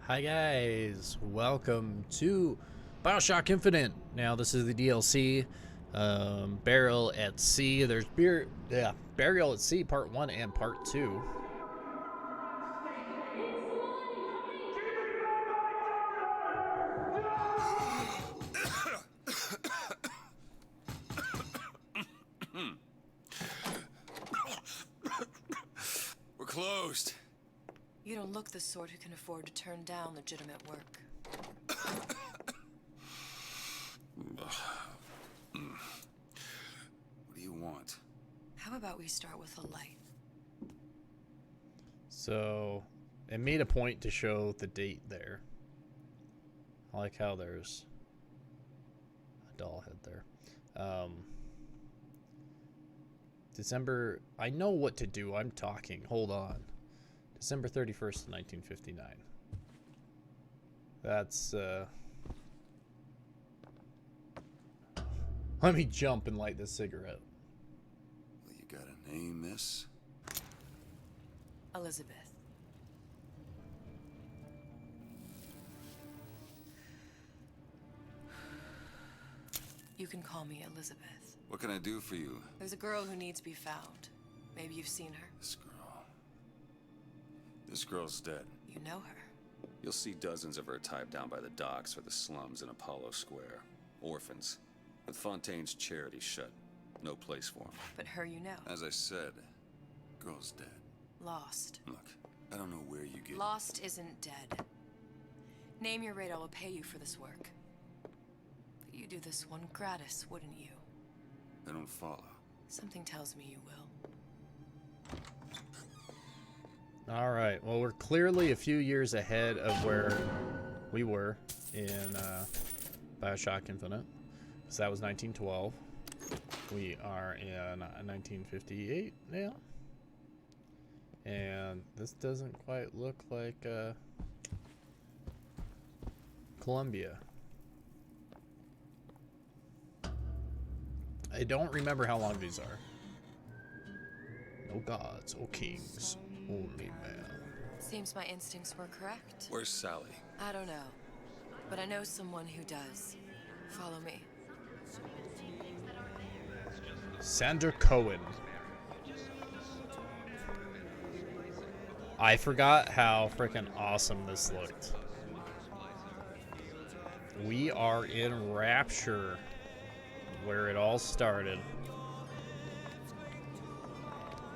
Hi guys, welcome to Bioshock Infinite. Now this is the DLC, Burial at Sea. There's Burial at Sea Part 1 and Part 2. We're closed. You don't look the sort who can afford to turn down legitimate work. What do you want? How about we start with a light? So, it made a point to show the date there. I like how there's a doll head there. December, I know what to do, I'm talking, hold on. December 31st, 1959. That's, let me jump and light this cigarette. Well, you got a name, miss? Elizabeth. You can call me Elizabeth. What can I do for you? There's a girl who needs to be found. Maybe you've seen her. This girl's dead. You know her. You'll see dozens of her tied down by the docks or the slums in Apollo Square. Orphans. With Fontaine's charity shut. No place for them. But her you know. As I said, girl's dead. Lost. Look, I don't know where you get... Lost isn't dead. Name your rate, I will pay you for this work. But you do this one gratis, wouldn't you? I don't follow. Something tells me you will. Alright, well we're clearly a few years ahead of where we were in Bioshock Infinite. Because that was 1912. We are in 1958 now. And this doesn't quite look like Columbia. I don't remember how long these are. No gods or kings, only man. Seems my instincts were correct. Where's Sally? I don't know, but I know someone who does. Follow me. Sander Cohen. I forgot how freaking awesome this looked. We are in Rapture, where it all started.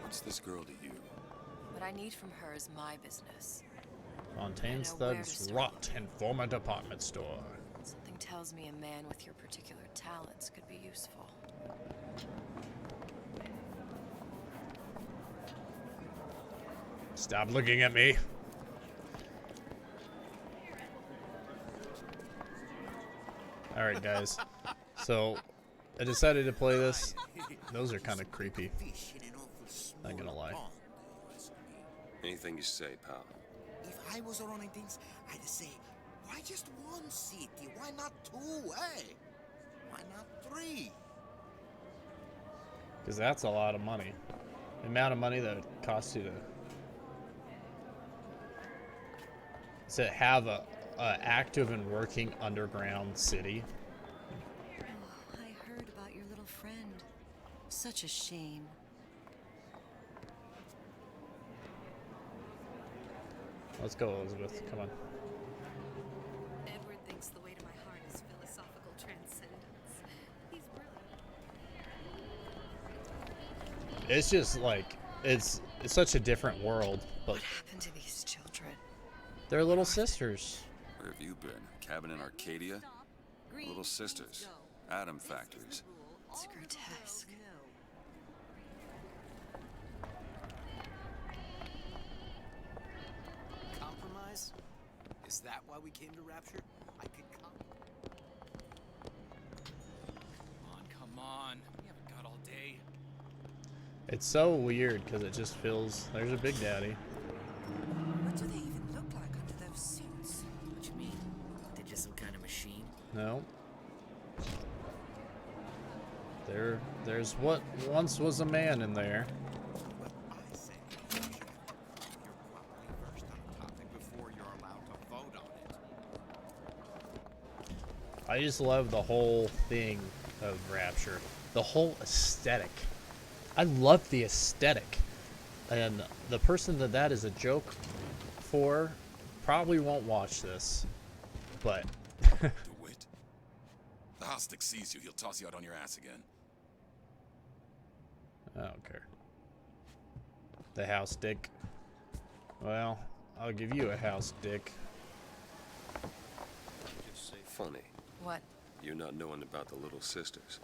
What's this girl to you? What I need from her is my business. Fontaine's I know where to thugs start. rot in former department store. Something tells me a man with your particular talents could be useful. Stop looking at me. Alright guys, so I decided to play this. Those are kind of creepy, not gonna lie. Anything you say, pal. If I was running things, I'd say, why just one city? Why not two, eh? Why not three? Because that's a lot of money. The amount of money that it costs you to have a active and working underground city. Oh, I heard about your little friend. Such a shame. Let's go, Elizabeth. Come on. Edward thinks the way to my heart is philosophical transcendence. He's brilliant. It's just like it's such a different world, but What happened to these children? they're little sisters. Where have you been? Cabin in Arcadia? Little sisters. Atom factories. It's grotesque. Compromise? Is that why we came to Rapture? I could Come on. We haven't got all day. It's so weird because it just feels there's a Big Daddy. What do they even look like under those suits? What you mean? They're just some kind of machine? No. There's what once was a man in there. Well, I say you should have your properly versed on a topic before you're allowed to vote on I just love the whole thing of Rapture. The whole aesthetic. I love the aesthetic. And the person that is a joke for probably won't watch this. But DeWitt. The Hostic sees you, he'll toss you out on your ass again. I don't care. The house dick. Well, I'll give you a house dick. Funny, What? you not knowing about the Little Sisters.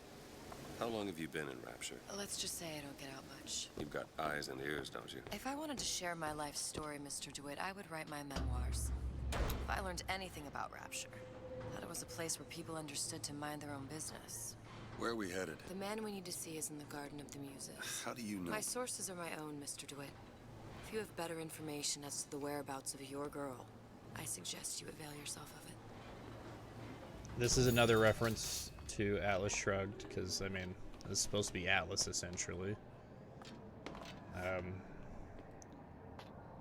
How long have you been in Rapture? Let's just say I don't get out much. You've got eyes and ears, don't you? If I wanted to share my life story, Mr. DeWitt, I would write my memoirs. If I learned anything about Rapture, that it was a place where people understood to mind their own business. Where are we headed? The man we need to see is in the Garden of the Muses. How do you know? My sources are my own, Mr. DeWitt. If you have better information as to the whereabouts of your girl, I suggest you avail yourself of it. This is another reference to Atlas Shrugged, because, I mean, this is supposed to be Atlas, essentially.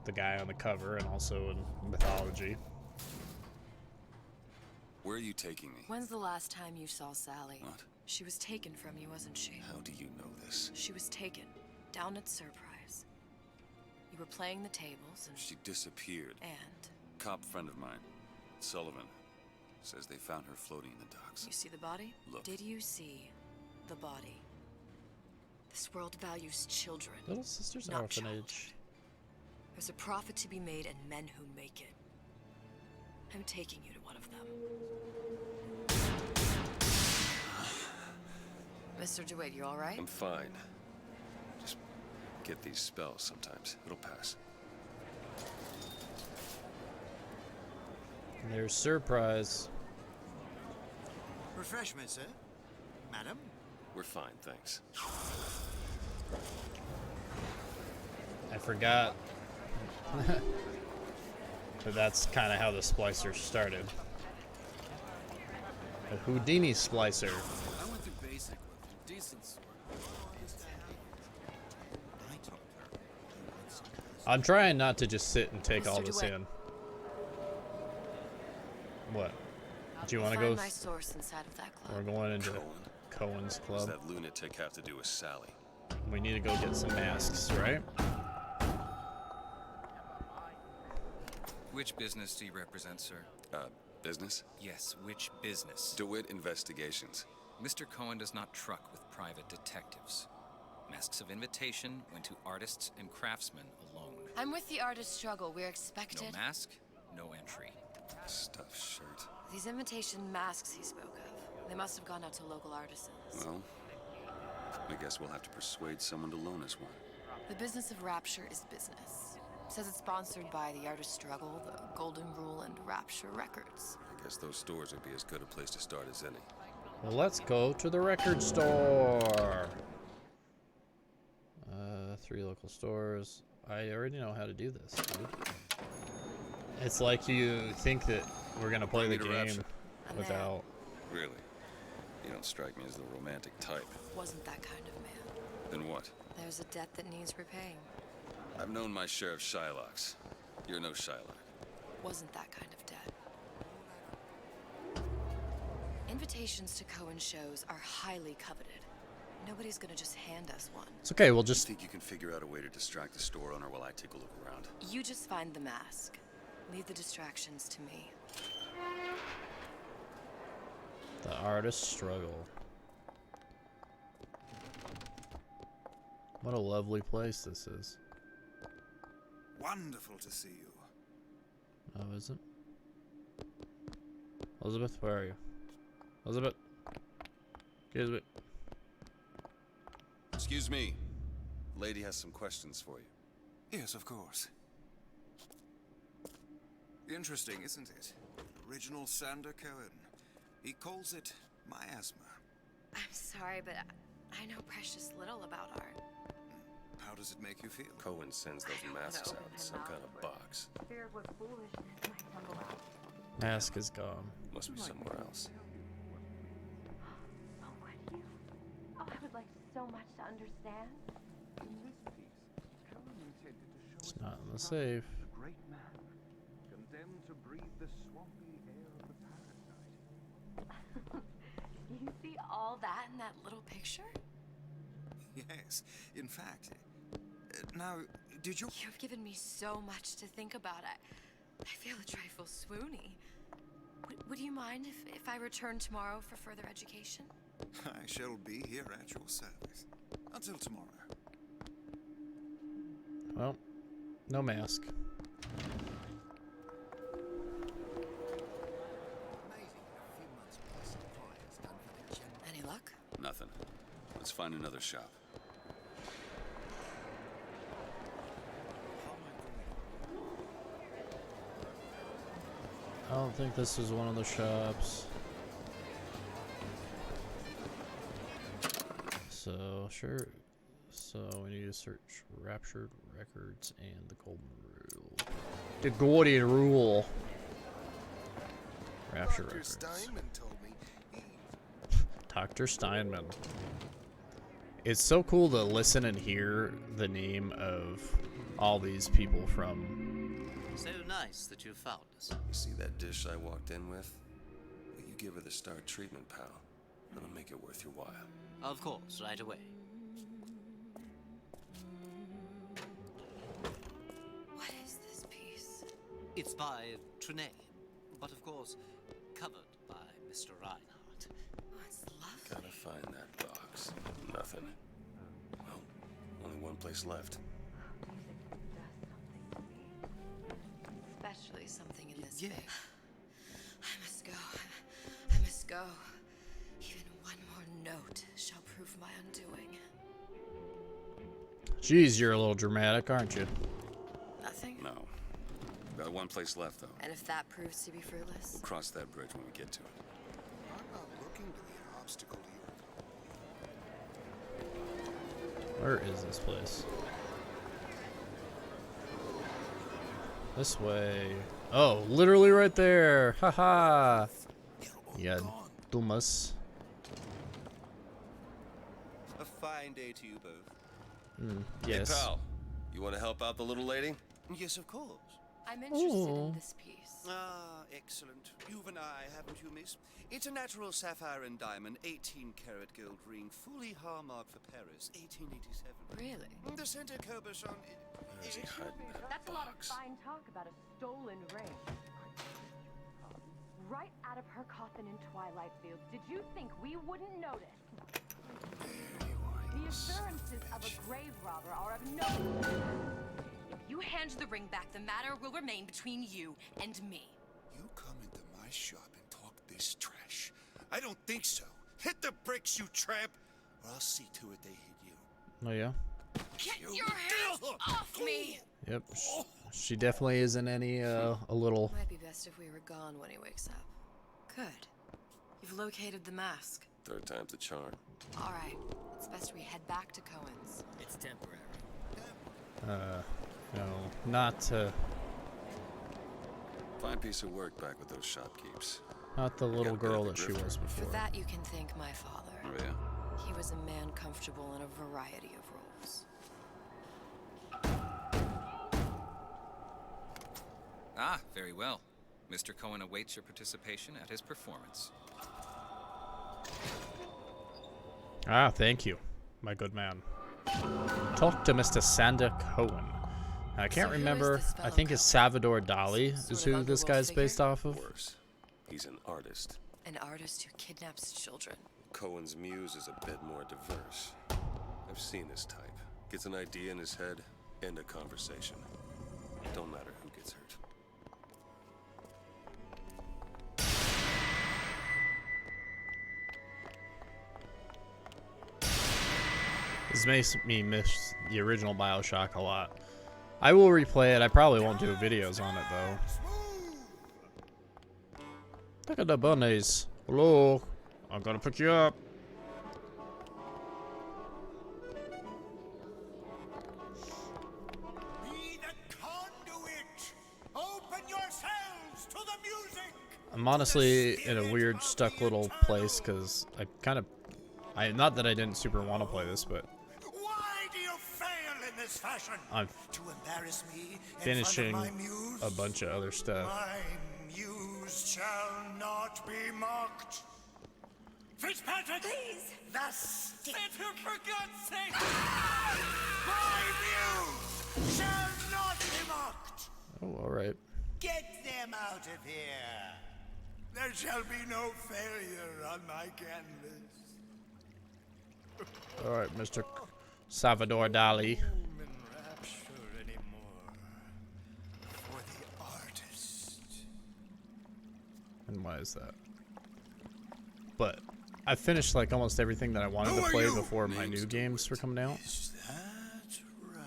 The guy on the cover, and also in mythology. Where are you taking me? When's the last time you saw Sally? What? She was taken from you, wasn't she? How do you know this? She was taken, down at Surprise. You were playing the tables, and... She disappeared. And? Cop friend of mine, Sullivan, says they found her floating in the docks. You see the body? Look. Did you see the body? This world values children. Little Sisters Not Orphanage. There's a profit to be made and men who make it. I'm taking you to one of them. Mr. DeWitt, you all right? I'm fine. Just get these spells sometimes. It'll pass. And there's Surprise. Refreshments, sir? Madam? We're fine, thanks. I forgot that that's kind of how the splicer started. A Houdini splicer. I went through basic with decent sort. I told her. I'm trying not to just sit and take Mr. all this DeWitt. in. What? Do you want to Find go? my source inside of that We're club. going into Cohen? Cohen's What does club. that lunatic have to do with Sally? We need to go get some masks, right? Which business do you represent, sir? Business? Yes, which business? DeWitt Investigations. Mr. Cohen does not truck with private detectives. Masks of invitation went to artists and craftsmen alone. I'm with the artist struggle. We're No expected. mask, no entry. Stuffed shirt. These invitation masks he spoke of, they must have gone out to local artisans. Well, I guess we'll have to persuade someone to loan us one. The business of Rapture is business. Says it's sponsored by the artist struggle, the Golden Rule, and Rapture Records. I guess those stores would be as good a place to start as any. Well, let's go to the record store. 3 local stores. I already know how to do this, dude. It's like you think that we're gonna play the Bring me to game Rapture. I'm without. Really? You don't strike me as the romantic type. Wasn't that kind of man. Then what? There's a debt that needs repaying. I've known my share of Shylocks. You're no Shylock. Wasn't that kind of debt. Invitations to Cohen shows are highly coveted. Nobody's gonna just hand us one. It's okay. We'll You just. think you can figure out a way to distract the store owner while I take a look around? You just find the mask. Leave the distractions to me. The artist struggle. What a lovely place this is. Wonderful to see you. Oh, is it? Elizabeth, where are you? Elizabeth? Excuse me. Excuse me. Lady has some questions for you. Yes, of course. Interesting, isn't it? Original Sander Cohen. He calls it miasma. I'm sorry, but I know precious little about art. How does it make you feel? Cohen sends those masks out in some kind of box. Fear of what foolishness might tumble out. Mask is gone. Must be somewhere else. Oh, would you? Oh, I would like so much to understand. In this piece, Cohen intended to It's show not in the safe. a great man, condemned to breathe the swampy air of the parasite. You see all that in that little picture? Yes, in fact. Now, did you... You've given me so much to think about. I feel a trifle swoony. Would you mind if I return tomorrow for further education? I shall be here at your service. Until tomorrow. Well, no mask. Any luck? Nothing. Let's find another shop. I don't think this is one of the shops. So, sure. So, we need to search Raptured Records and the Golden Rule. The Golden Rule. Rapture Dr. Records. Steinman told me Dr. Steinman. It's so cool to listen and hear the name of all these people from. So nice that you found us. You see that dish I walked in with? Well, you give her the star treatment, pal. That'll make it worth your while. Of course, right away. What is this piece? It's by Trine, but of course, covered by Mr. Reinhardt. Oh, it's lovely. Gotta find that box. Nothing. Well, only one place left. Especially something in this Yeah. big. I must go. I must go. Even one more note shall prove my undoing. Jeez, you're a little dramatic, aren't you? Nothing? No. Got one place left, though. And if that proves to be fruitless? We'll cross that bridge when we get to it. I'm not looking to be an obstacle to your... Where is this place? This way. Oh, literally right there. Haha. Yeah, dumbass. A fine day to you both. Yes. Hey, pal. You want to help out the little lady? Yes, of course. I'm interested in this piece. Ah, excellent. You've an eye, haven't you, miss? It's a natural sapphire and diamond, 18-karat gold ring, fully hallmarked for Paris, 1887. Really? The center cabochon... Where's he hiding that That's a lot of box? fine talk about a stolen ring. Right out of her coffin in Twilight Fields. Did you think we wouldn't notice? The assurances of a grave robber are of no... If you hand the ring back, the matter will remain between you and me. You come into my shop and talk this trash. I don't think so. Hit the bricks, you tramp, or I'll see to it they hit you. Oh yeah. Get your hands off me! Yep. She definitely isn't any a little. Might be best if we were gone when he wakes up. Good. You've located the mask. Third time's the charm. All right. It's best we head back to Cohen's. It's temporary. No, not Fine piece of work back with those shopkeepers. not the little Got a bit girl of a that she grifter. was For before. that, you can thank my father. Oh, yeah? He was a man comfortable in a variety of roles. Ah, very well. Mr. Cohen awaits your participation at his performance. Ah, thank you, my good man. Talk to Mr. Sander Cohen. I can't So who is remember. this I fellow think it's Cohen? Salvador Dali Sort is of who this underworld guy's figure? based off of. Worse. He's an artist. An artist who kidnaps children. Cohen's muse is a bit more diverse. I've seen this type. Gets an idea in his head, end a conversation. Don't matter who gets hurt. This makes me miss the original Bioshock a lot. I will replay it. I probably won't do videos on it though. Look at the bunnies. Hello. I'm gonna pick you up. Be the conduit! Open yourselves to the music! I'm honestly in a weird stuck little place because not that I didn't super want to play this, but Why do you fail in this fashion? I'm To embarrass me in finishing front of my muse? a bunch of other stuff. My muse shall not be mocked. Fitzpatrick! Please! The stick! For God's sake! My muse shall not be mocked! Oh, all right. Get them out of here! There shall be no failure on my canvas. All right, Mr. Salvador Dali. In rapture anymore. For the artist. And why is that? But I finished like almost everything that I wanted Who to are play you? before my Name's new games were coming out. Is that right?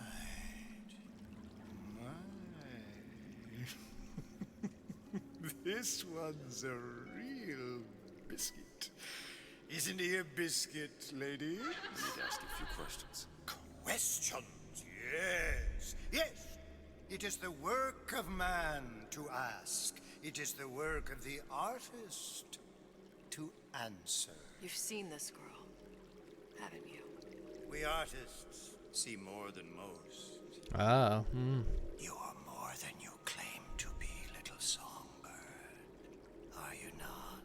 This one's a real biscuit. Isn't he a biscuit, lady? I need to ask you a few questions. Questions, yes. Yes. It is the work of man to ask. It is the work of the artist to answer. You've seen this girl, haven't you? We artists see more than most. Ah, You are more than you claim to be, little songbird. Are you not?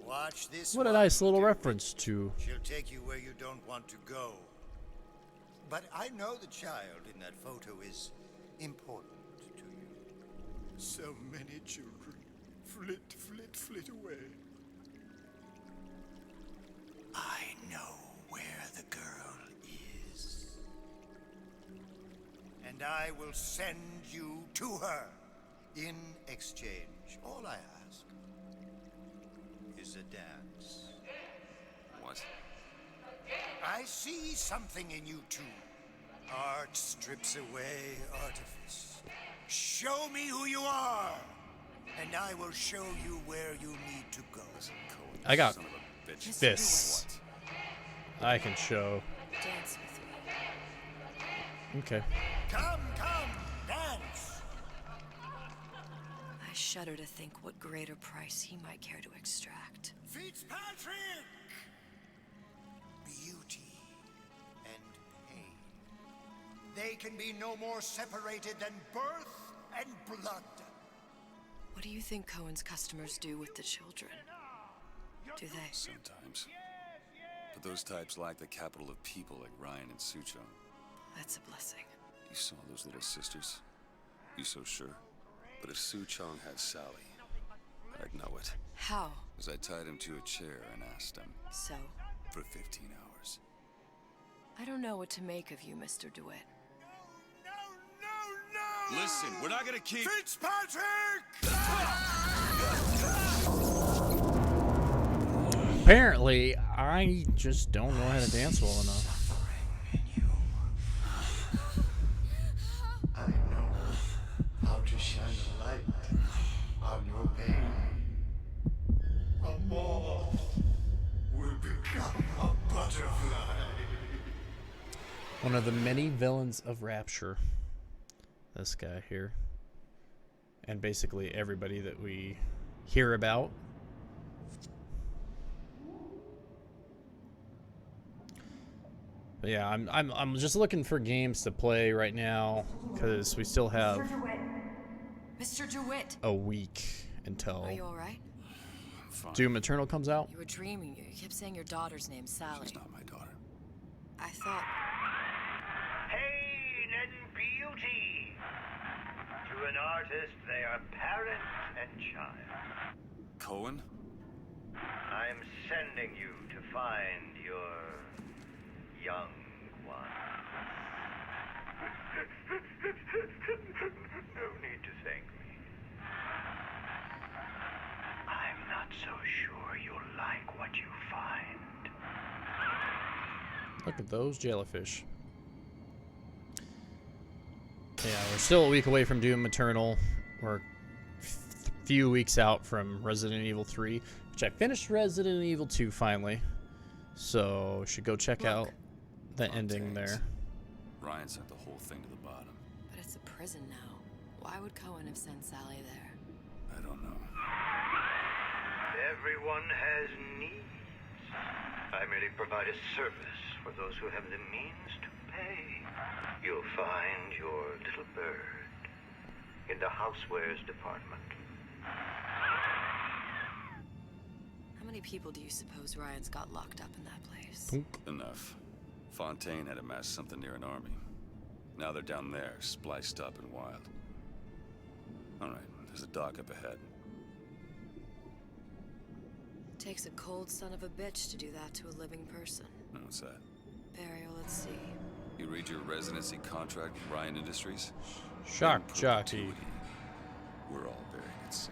Watch this what a one, nice little Cupid. reference to. She'll take you where you don't want to go. But I know the child in that photo is important to you. So many children flit away. I know where the girl is. And I will send you to her. In exchange, all I ask is a dance. What? I see something in you two. Art strips away artifice. Show me who you are, and I will show you where you need to go. I got Son of a bitch. this. I can show. Dance with me. Okay. Come, dance! I shudder to think what greater price he might care to extract. Fitzpatrick! Beauty and pain. They can be no more separated than birth and blood. What do you think Cohen's customers do with the children? Do they? Sometimes. But those types lack the capital of people like Ryan and Suchong. That's a blessing. You saw those little sisters? You so sure? But if Suchong had Sally, I'd know it. How? As I tied him to a chair and asked him So? for 15 hours. I don't know what to make of you, Mr. DeWitt. No! Listen, we're not gonna keep... Fitzpatrick! Apparently, I just don't know how to dance well enough. I know how to shine a light on your pain. A moth will become a butterfly. One of the many villains of Rapture. This guy here. And basically everybody that we hear about. But yeah, I'm just looking for games to play right now because we still have Mr. DeWitt! a week until Are you alright? I'm fine. Doom Eternal comes out. You were dreaming. You kept saying your daughter's name, Sally. She's not my daughter. I thought... Pain and beauty. To an artist, they are parent and child. Cohen? I'm sending you to find your young one. No need to thank me. I'm not so sure you'll like what you find. Look at those jellyfish. Yeah, we're still a week away from Doom Eternal. We're a few weeks out from Resident Evil 3, which I finished Resident Evil 2 finally. So, should go check out the ending there. Ryan sent the whole thing to the bottom. But it's a prison now. Why would Cohen have sent Sally there? I don't know. Everyone has needs. I merely provide a service for those who have the means to pay. You'll find your little bird in the housewares department. How many people do you suppose Ryan's got locked up in that place? Enough. Fontaine had amassed something near an army. Now they're down there, spliced up and wild. Alright, there's a dock up ahead. Takes a cold son of a bitch to do that to a living person. What's that? Burial at sea. You read your residency contract with Ryan Industries? Shock In jockey. perpetuity, we're all buried at sea.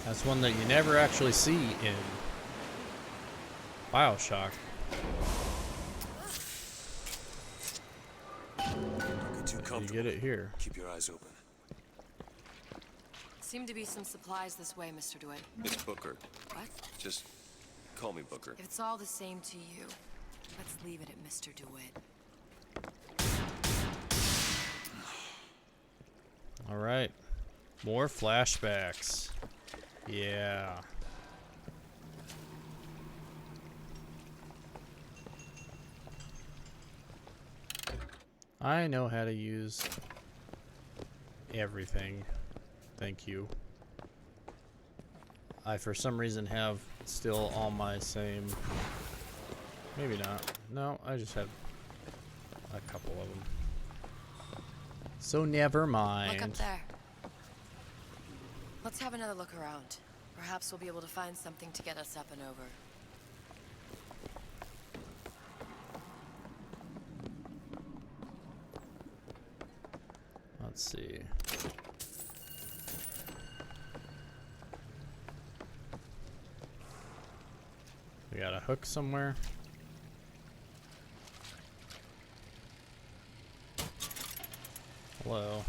That's one that you never actually see in Bioshock. Don't get too comfortable. You get it here. Keep your eyes open. Seem to be some supplies this way, Mr. DeWitt. It's Booker. What? Just call me Booker. If it's all the same to you, let's leave it at Mr. DeWitt. All right. More flashbacks. Yeah. I know how to use everything. Thank you. I, for some reason, have still all my same... Maybe not. No, I just have a couple of them. So never mind. Look up there. Let's have another look around. Perhaps we'll be able to find something to get us up and over. Let's see. We got a hook somewhere. Hello.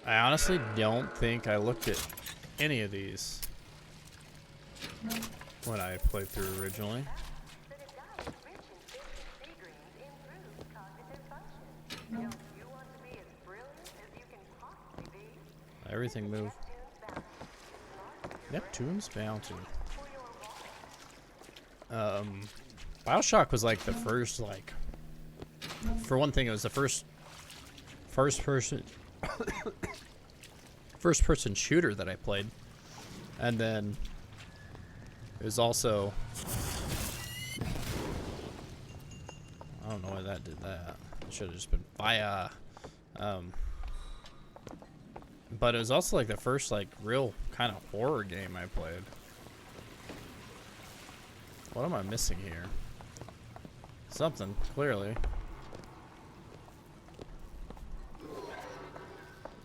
I honestly don't think I looked at any of these when I played through originally. Everything move. Neptune's Bounty. Bioshock was like the first, like, for one thing, it was the first person shooter that I played, and then it was also, I don't know why that did that. It should have just been fire. But it was also like the first like real kind of horror game I played. What am I missing here? Something, clearly.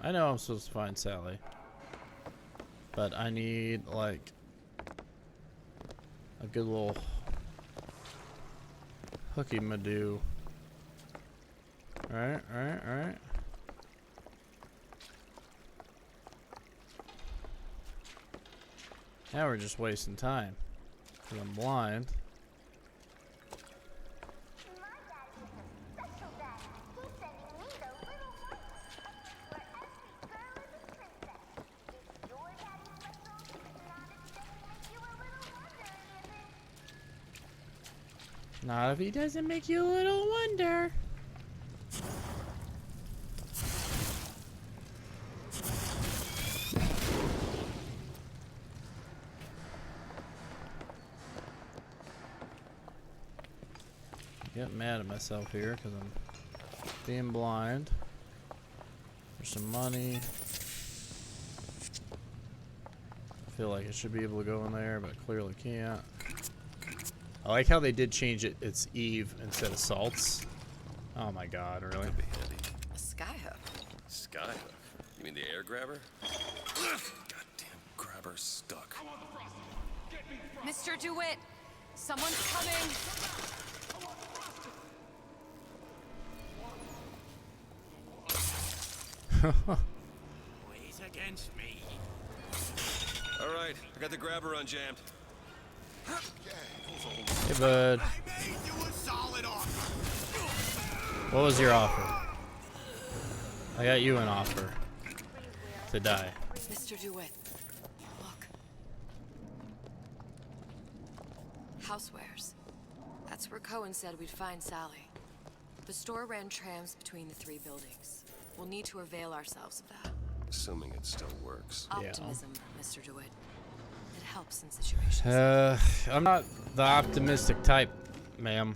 I know I'm supposed to find Sally. But I need like a good little hooky-madoo. Alright, alright, alright. Now we're just wasting time. 'Cause I'm blind. Not if he doesn't make you a little wonder. Get mad at myself here because I'm being blind. There's some money. I feel like I should be able to go in there, but clearly can't. I like how they did change it. It's Eve instead of Salts. Oh my god, really? Could be heavy. A skyhook. Skyhook? You mean the air grabber? Goddamn grabber stuck. Mr. DeWitt, someone's coming. Wait against me. All right, I got the grabber unjammed. Hey, bud. I made you a solid offer. What was your offer? I got you an offer. To die. Mr. DeWitt, look. Housewares. That's That's where Cohen said we'd find Sally. The store ran trams between the 3 buildings. We'll need to avail ourselves of that. Assuming it still works. Optimism, Mr. DeWitt. It helps in situations. I'm not the optimistic type, ma'am.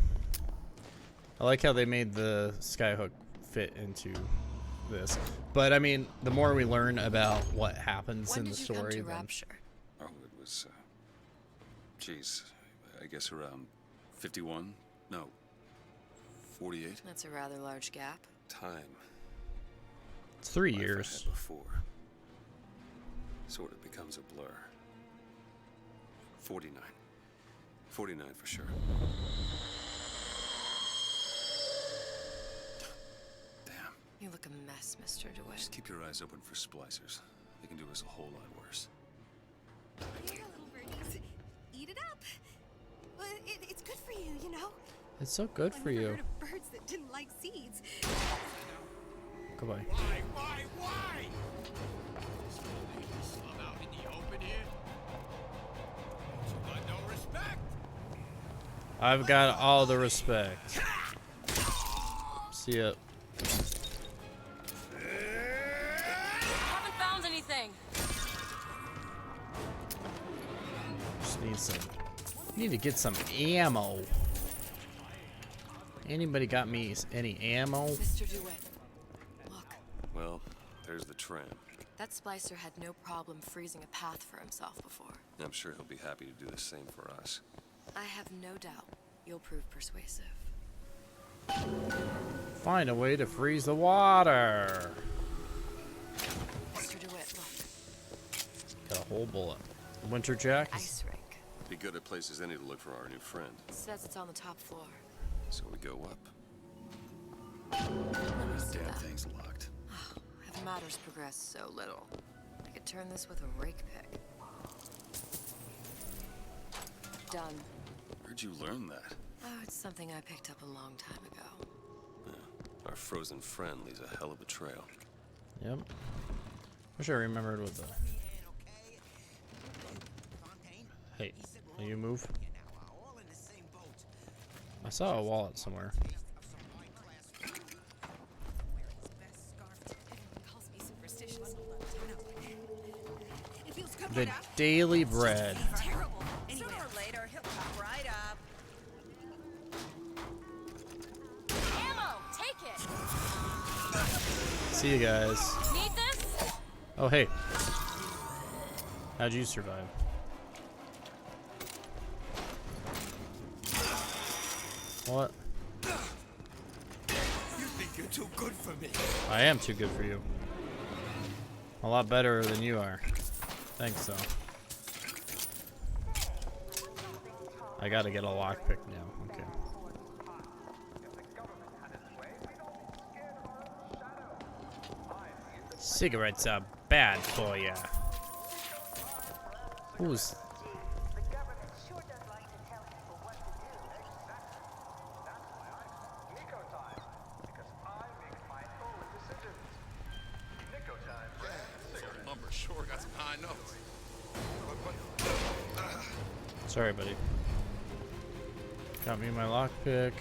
I like how they made the skyhook fit into this. But I mean, the more we learn about what happens in the story, When did you come to then Rapture? Oh, it was, geez, I guess around 51? No, 48? That's a rather large gap. Time. it's 3 Life I years. had before sort of becomes a blur. 49. 49 for sure. Damn. You look a mess, Mr. DeWitt. Just keep your eyes open for splicers. They can do us a whole lot worse. Here, little birdies. Eat it up. Well, it's good for you, you know. It's so good for I never you. heard of birds that didn't like seeds. Goodbye. Why? Slum out in the open here? You got no respect? I've got all the respect. See ya. Haven't found anything. Just need to get some ammo. Anybody got me any ammo? Mr. DeWitt, look. Well, there's the tram. That splicer had no problem freezing a path for himself before. I'm sure he'll be happy to do the same for us. I have no doubt you'll prove persuasive. Find a way to freeze the water. Mr. DeWitt, look. Got a whole bullet. Winter jack. Ice rink. Be good at places any to look for our new friend. Says it's on the top floor. So we go up. Let me see Damn that. thing's locked. Have matters progressed so little? I could turn this with a rake pick. Done. Where'd you learn that? Oh, it's something I picked up a long time ago. Yeah. Our frozen friend leaves a hell of a trail. Yep. Wish I remembered what the. Hey, will you move? I saw a wallet somewhere. The Daily Bread. Terrible. Sooner or later, he'll pop right up. Ammo! Take it! See you guys. Need this? Oh, hey. How'd you survive? What? You think you're too good for me? I am too good for you. A lot better than you are. Thanks, though. I gotta get a lockpick now. Okay. Cigarettes are bad for ya. Who's... Sure got some high notes. Sorry, buddy. Got me my lockpick.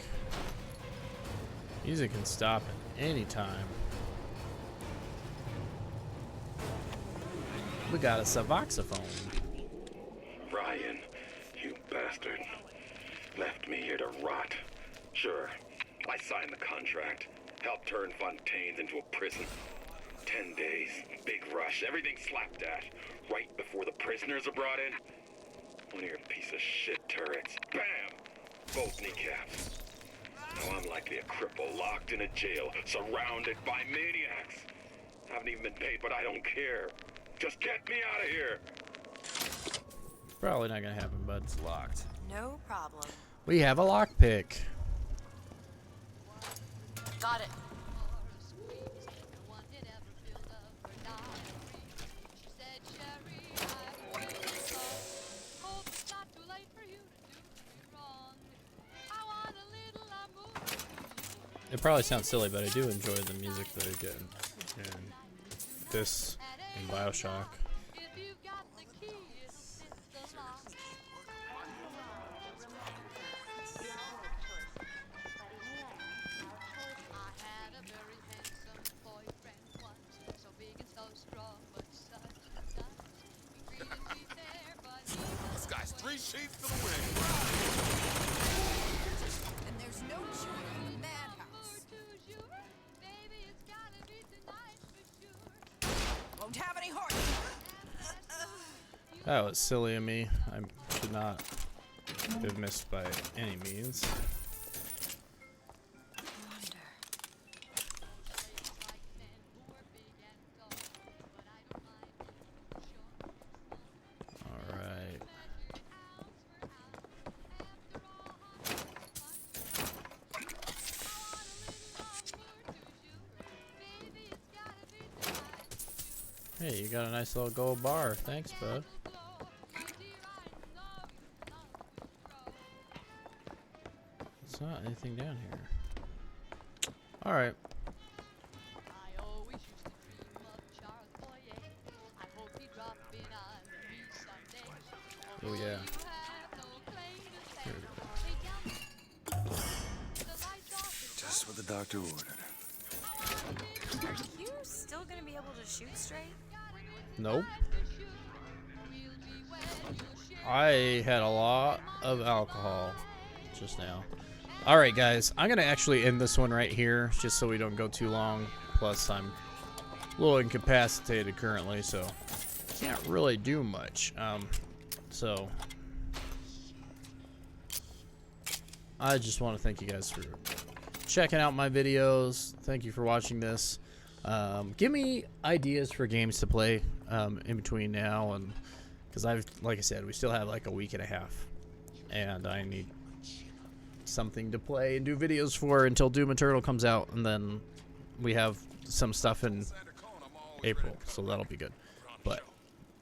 Music can stop at any time. We got a Suboxophone. Ryan, you bastard. Left me here to rot. Sure, I signed the contract. Helped turn Fontaine's into a prison. 10 days, big rush, everything slapdash. Right before the prisoners are brought in. One of your piece of shit turrets. Bam! Both kneecaps. Now I'm likely a cripple locked in a jail, surrounded by maniacs. Haven't even been paid, but I don't care. Just get me out of here. Probably not gonna happen, bud. It's locked. No problem. We have a lockpick. Got it. It probably sounds silly, but I do enjoy the music that I get in this and Bioshock. 3 sheets to the wind. And there's no joy in the madhouse. Won't have any heart. That was silly of me. I should not have missed by any means. Alright. Hey, you got a nice little gold bar. Thanks, bud. There's not anything down here. Alright. Oh yeah. Here we go. Just what the doctor ordered. Are you still gonna be able to shoot straight? Nope. I had a lot of alcohol just now. Alright guys, I'm gonna actually end this one right here just so we don't go too long. Plus I'm a little incapacitated currently, so can't really do much. So I just want to thank you guys for checking out my videos. Thank you for watching this. Give me ideas for games to play in between now, and because like I said, we still have like a week and a half, and I need something to play and do videos for until Doom Eternal comes out, and then we have some stuff in April, so that'll be good. But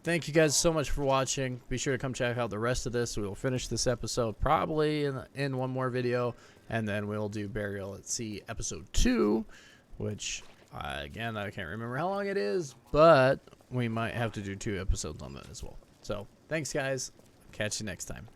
thank you guys so much for watching. Be sure to come check out the rest of this. We will finish this episode probably in one more video, and then we'll do Burial at Sea episode 2, which again, I can't remember how long it is, but we might have to do 2 episodes on that as well. So thanks guys, catch you next time.